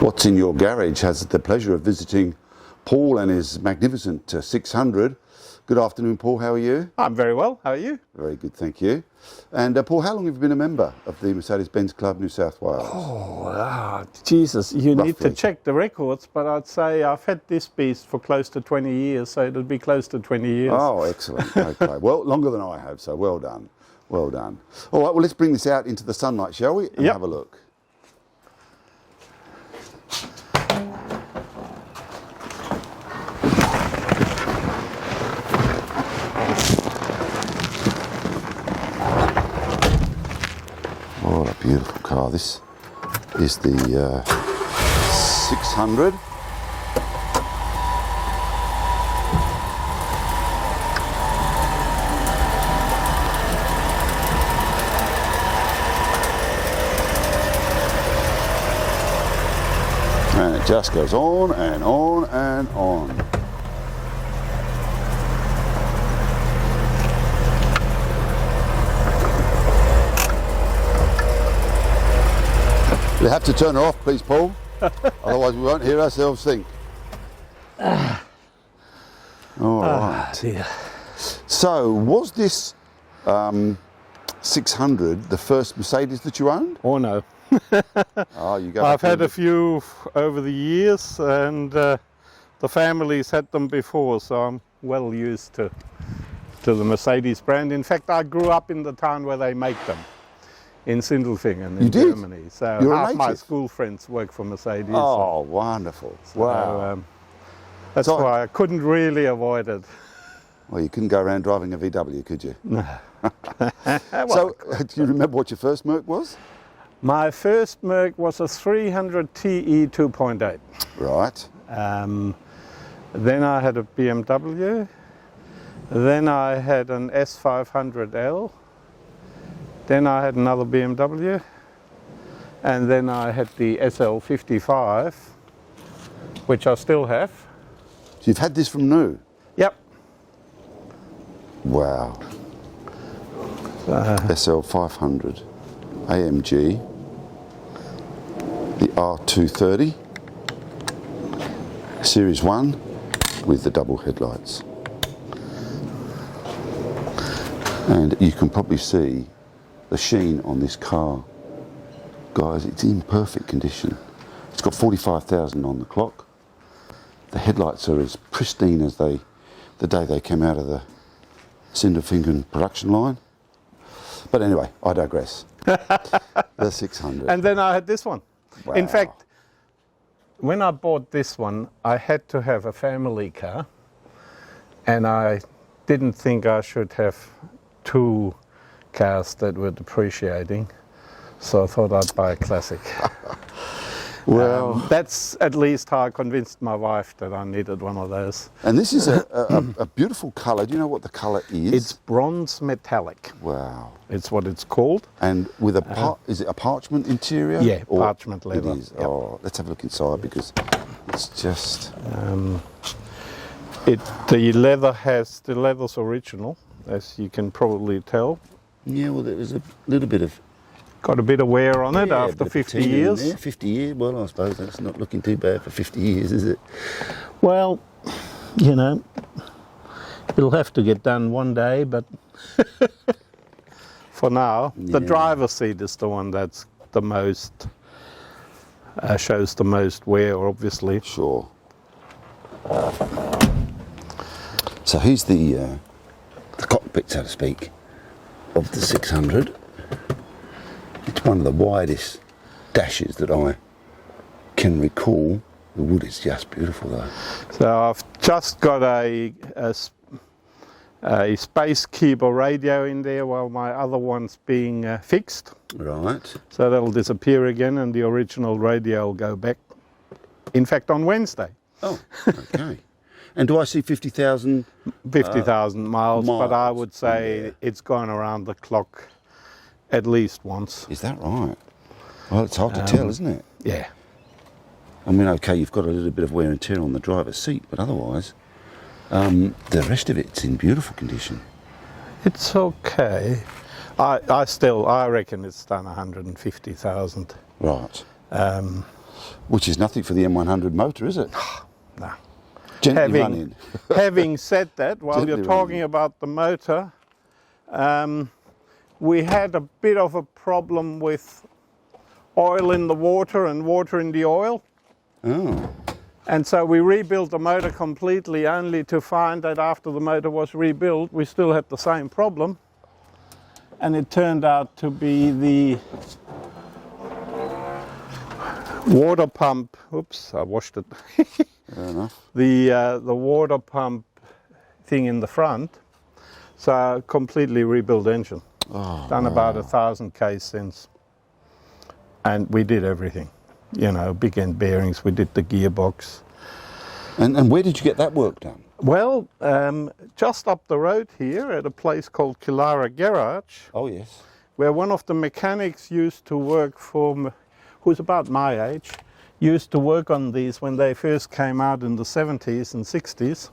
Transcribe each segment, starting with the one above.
What's in Your Garage has the pleasure of visiting Paul and his magnificent 600. Good afternoon, Paul. How are you? I'm very well. How are you? Very good, thank you. And Paul, how long have you been a member of the Mercedes-Benz Club New South Wales? Oh, Jesus. You need to check the records, but I'd say I've had this beast for close to 20 years, so it'll be close to 20 years. Oh, excellent. Okay. Well, longer than I have, so well done. Well done. All right, well, let's bring this out into the sunlight, shall we? And have a look. What a beautiful car. This is the 600. And it just goes on and on and on. We have to turn her off, please, Paul. Otherwise, we won't hear ourselves think. All right. Dear. So, was this 600 the first Mercedes that you owned? Oh, no. Oh, you go. I've had a few over the years, and the family's had them before, so I'm well used to the Mercedes brand. In fact, I grew up in the town where they make them. In Sindelfingen in Germany. So half my school friends work for Mercedes. Oh, wonderful. So, wow. That's why I couldn't really avoid it. Well, you couldn't go around driving a VW, could you? No. So, do you remember what your first Merc was? My first Merc was a 300 TE 2.8. Right. Then I had a BMW. Then I had an S500L. Then I had another BMW, and then I had the SL55, which I still have. So you've had this from new? Yep. Wow. SL500, AMG, the R230, Series 1 with the double headlights. And you can probably see the sheen on this car. Guys, it's in perfect condition. It's got 45,000 on the clock. The headlights are as pristine as the day they came out of the Sindelfingen production line. But anyway, I digress. The 600. And then I had this one. Wow. In fact, when I bought this one, I had to have a family car, and I didn't think I should have two cars that were depreciating, so I thought I'd buy a classic. Well, that's at least how I convinced my wife that I needed one of those. And this is a beautiful colour. Do you know what the colour is? It's bronze metallic. Wow. It's what it's called. And with a is it a parchment interior? Yeah, parchment leather. It is. Yep. Oh, let's have a look inside because it's just. The leather's original, as you can probably tell. Yeah, well, there was a little bit of... Got a bit of wear on it after 50 years. 50 years, well, I suppose that's not looking too bad for 50 years, is it? Well, you know, it'll have to get done one day, but for now, the driver's seat is the one that's the most, shows the most wear, obviously. Sure. So here's the cockpit, so to speak, of the 600. It's one of the widest dashes that I can recall. The wood is just beautiful though. So I've just got a Spacekeeper radio in there while my other one's being fixed. Right. So that'll disappear again and the original radio will go back. In fact, on Wednesday. Oh, okay. And do I see 50,000? 50,000 miles, but I would say it's gone around the clock at least once. Is that right? Well, it's hard to tell, isn't it? Yeah. I mean, okay, you've got a little bit of wear and tear on the driver's seat, but otherwise, the rest of it's in beautiful condition. It's okay. I reckon it's done 150,000. Right. Which is nothing for the M100 motor, is it? No. Gently run in. Having said that, while Gently you're talking about the motor, we had a bit of a problem with oil in the water and water in the oil. Oh. And so we rebuilt the motor completely, only to find that after the motor was rebuilt, we still had the same problem. And it turned out to be the water pump. Oops, I washed it. Fair enough. The water pump thing in the front. So completely rebuilt engine. Oh, Done about 1,000 K since. And we did everything. You know, big end bearings, we did the gearbox. And where did you get that work done? Well, just up the road here at a place called Killara Garage, Oh, yes. where one of the mechanics used to work for, who's about my age, used to work on these when they first came out in the 70s and 60s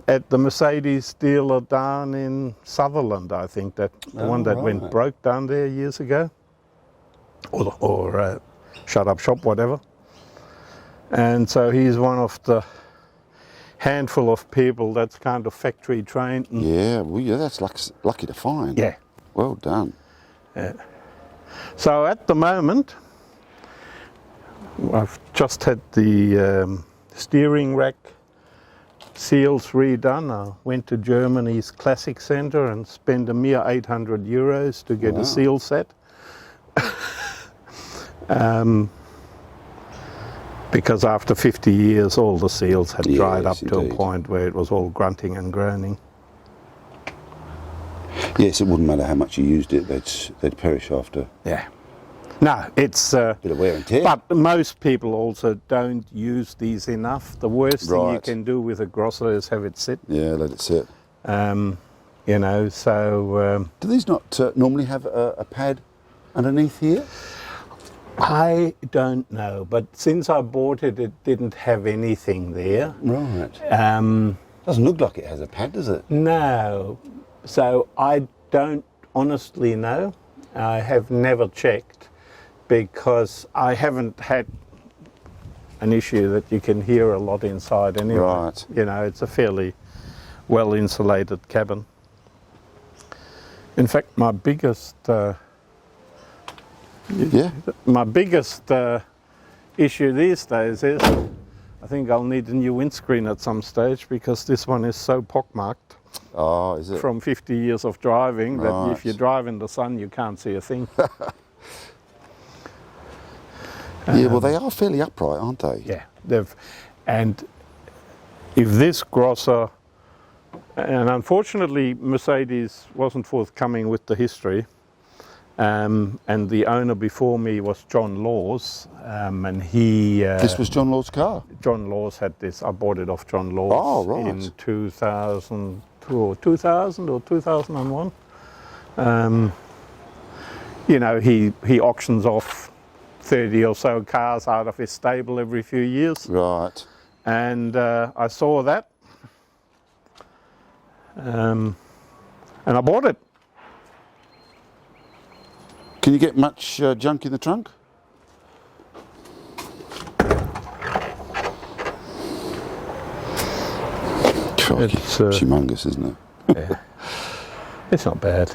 at the Mercedes dealer down in Sutherland, I think, the one that went broke down there years ago, or shut up shop, whatever. And so he's one of the handful of people that's kind of factory trained. Yeah, well, yeah, that's lucky to find. Yeah. Well done. So at the moment, I've just had the steering rack seals redone. I went to Germany's Classic Center and spent a mere 800 euros to get a seal set. Because after 50 years, all the seals had dried up to a point where it was all grunting and groaning. Yes, it wouldn't matter how much you used it; they'd perish after. Yeah. No, it's Bit of wear and tear. but most people also don't use these enough. The worst thing you Right. can do with a grosser is have it sit. Yeah, let it sit. You know, so Do these not normally have a pad underneath here? I don't know. But since I bought it, it didn't have anything there. Right. Doesn't look like it has a pad, does it? No. So I don't honestly know. I have never checked because I haven't had an issue that you can hear a lot inside anyway. Right. You know, it's a fairly well insulated cabin. In fact, my biggest issue these days is I think I'll need a new windscreen at some stage because this one is so pockmarked. Oh, is it? From 50 years of driving that Right. if you drive in the sun you can't see a thing. Yeah, well, they are fairly upright, aren't they? Yeah, and if this grosser, and unfortunately Mercedes wasn't forthcoming with the history, and the owner before me was John Laws, and he... This was John Law's car? John Laws had this. I bought it off John Laws Oh, right. in 2000 or 2001. You know, he auctions off 30 or so cars out of his stable every few years. Right. And I saw that. And I bought it. Can you get much junk in the trunk? Crikey, It's, it's humongous, isn't it? Yeah. It's not bad.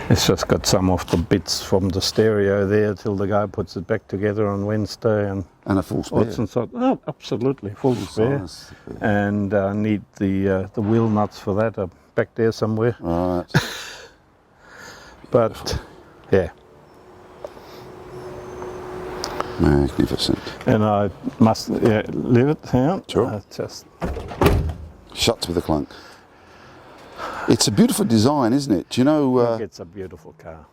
It's just got some of the bits from the stereo there till the guy puts it back together on Wednesday and And a full spare. odds and sods. Oh, absolutely, full spare. Size. And I need the wheel nuts for that back there somewhere. Right. But yeah, Magnificent. and I must leave it here. Sure. Just Shuts with a clunk. It's a beautiful design, isn't it? Do you know? it's a beautiful car.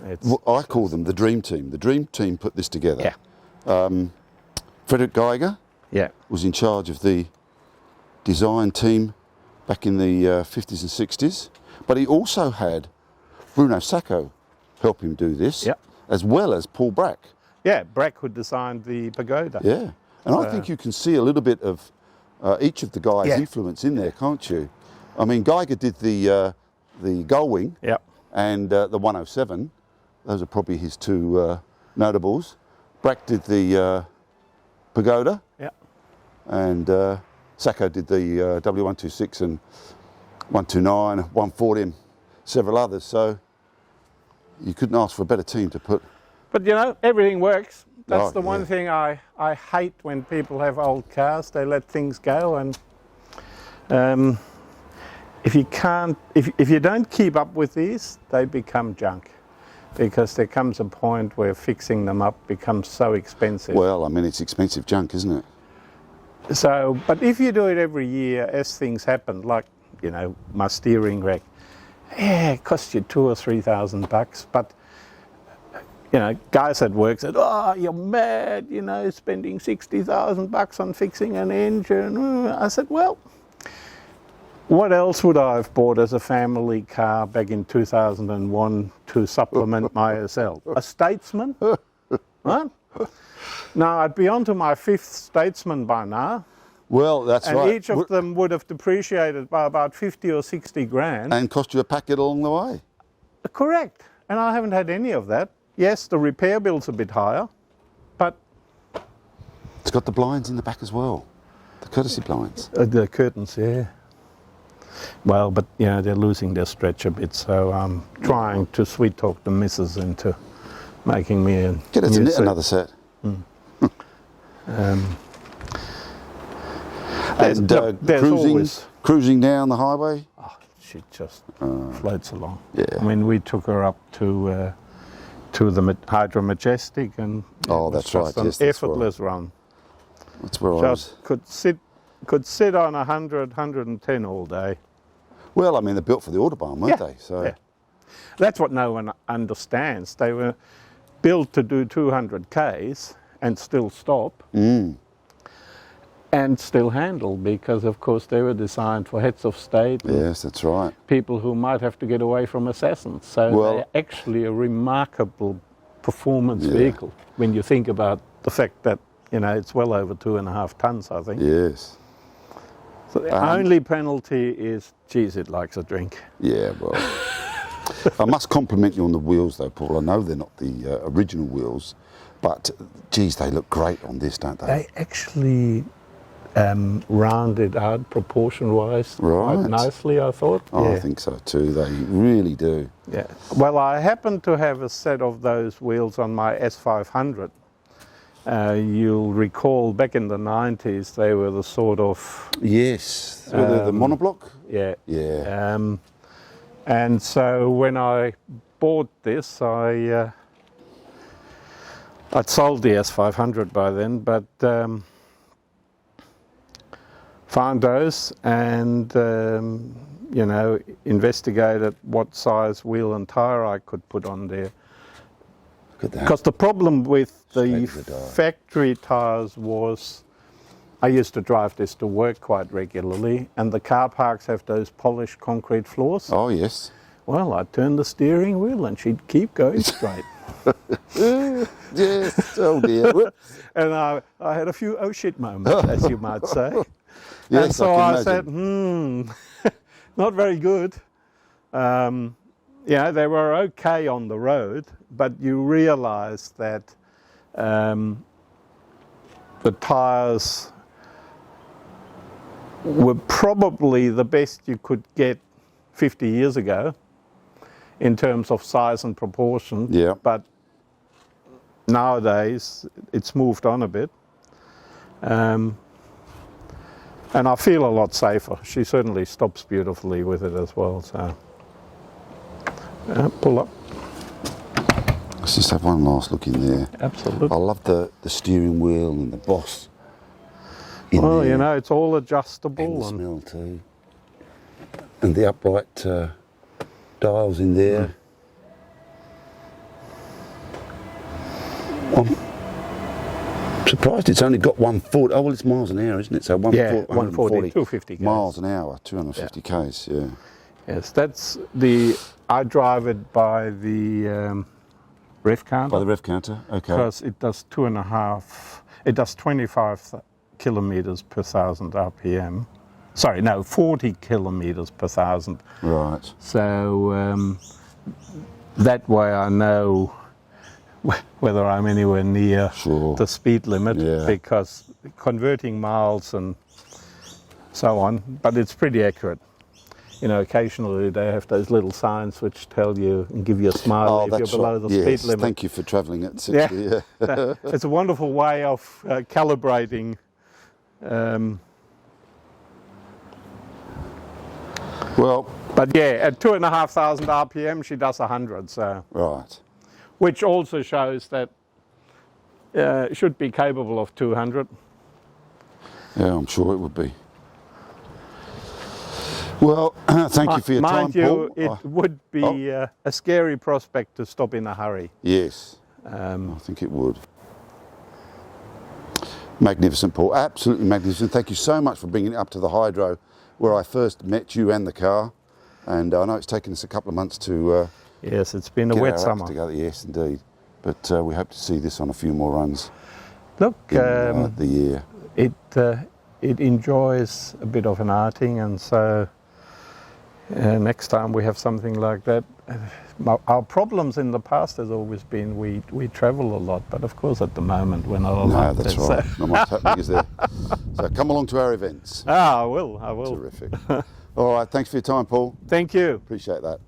It's I call them the Dream Team. The Dream Team put this together. Yeah. Frederick Geiger yeah, was in charge of the design team back in the 50s and 60s, but he also had Bruno Sacco help him do this, Yeah. as well as Paul Brack. yeah. Brack who designed the Pagoda. Yeah, and I think you can see a little bit of each of the guys' Yeah. influence in there, can't you? I mean, Geiger did the Gullwing Yeah. and the 107. Those are probably his two notables. Brack did the Pagoda, Yeah. and Sacco did the W126 and 129, 140 and several others. So you couldn't ask for a better team to put. But you know, everything works. That's Oh, the one yeah. thing I hate when people have old cars. They let things go, and if you don't keep up with these, they become junk, because there comes a point where fixing them up becomes so expensive. Well, I mean, it's expensive junk, isn't it? So, but if you do it every year as things happen, like, you know, my steering rack, yeah, it costs you $2,000 or $3,000, but you know, guys at work said, "Oh, you're mad, you know, spending $60,000 on fixing an engine." I said, well, what else would I have bought as a family car back in 2001 to supplement my SL? A Statesman? Right? Now, I'd be on to my 5th Statesman by now. Well, that's And right. each of them would have depreciated by about 50 or 60 grand. And cost you a packet along the way. Correct. And I haven't had any of that. Yes, the repair bill's a bit higher, but It's got the blinds in the back as well. The courtesy blinds. the curtains, yeah. Well, but you know, they're losing their stretch a bit, so I'm trying to sweet talk the missus into making me a Get it to new knit set. another set. There's, And look, there's always, cruising down the highway. oh, she just floats along. Yeah. I mean, we took her up to the Hydro Majestic, and Oh, it was that's just right, an yes, that's effortless run. That's where I was. Just could sit on 100, 110 all day. Well, I mean, they're built for the Autobahn, weren't they? So Yeah. That's what no one understands. They were built to do 200 Ks and still stop and still handle, because of course they were designed for heads of state and yes, that's right. people who might have to get away from assassins. So Well- they're actually a remarkable performance Yeah. vehicle when you think about the fact that, you know, it's well over 2.5 tons, I think. Yes. So the only penalty is, geez, it likes a drink. Yeah, well. I must compliment you on the wheels, though, Paul. I know they're not the original wheels, but, geez, they look great on this, don't they? They actually rounded out proportion-wise Right. quite nicely, I thought. Oh, Yeah. I think so, too. They really do. Yeah. Well, I happen to have a set of those wheels on my S500. You'll recall back in the 90s, they were the sort of, Yes. The monoblock? yeah. Yeah. And so when I bought this, I'd sold the S500 by then, but found those and, you know, investigated what size wheel and tyre I could put on there. Look at that. Because the problem with the Straight as a die. factory tyres was, I used to drive this to work quite regularly, and the car parks have those polished concrete floors. Oh, yes. Well, I'd turn the steering wheel and she'd keep going straight. Yes. Oh, dear. Whoops. And I had a few oh shit moments, as you might say. Yes, And so I I can said, not very good. Yeah, they were okay on the road, but you realise that the tyres were probably the best you could get 50 years ago in terms of size and proportion. Yeah. But nowadays it's moved on a bit. And I feel a lot safer. She certainly stops beautifully with it as well. So pull up. Let's just have one last look in there. Absolutely. I love the steering wheel and the boss. Well, there. you know, it's all And adjustable. the smell too. And the upright dials in there. I'm surprised it's only got 140. Oh, well, it's miles an hour, isn't it? So 140, 140, 250 k's. miles an hour, 250 k's, yeah. Yes, that's the, I drive it by the rev counter. By the rev counter, okay. Because it does 2.5, it does 25 kilometers per 1,000 RPM. Sorry, no, 40 kilometers per 1,000. Right. So that way I know whether I'm anywhere near Sure. the speed limit, Yeah. because converting miles and so on, but it's pretty accurate. You know, occasionally they have those little signs which tell you and give you a smile if you're below the yes. speed limit. Thank you for travelling at 60. Yeah. It's a wonderful way of calibrating. Well, But yeah, at 2,500 RPM, she does 100. So, right. which also shows that it should be capable of 200. Yeah, I'm sure it would be. Well, thank you for your time, Mind you, Paul. it would be a scary prospect to stop in a hurry. Yes, I think it would. Magnificent, Paul. Absolutely magnificent. Thank you so much for bringing it up to the hydro where I first met you and the car. And I know it's taken us a couple of months to Yes, it's been a get wet our acts summer. together. Yes, indeed. But we hope to see this on a few more runs Look, in the year. it enjoys a bit of an arting, and so next time we have something like that. Our problems in the past has always been we travel a lot, but of course at the moment we're not allowed. No, that's right. Not much happening, is there? So come along to our events. I will. Terrific. All right, thanks for your time, Paul. Thank you. Appreciate that.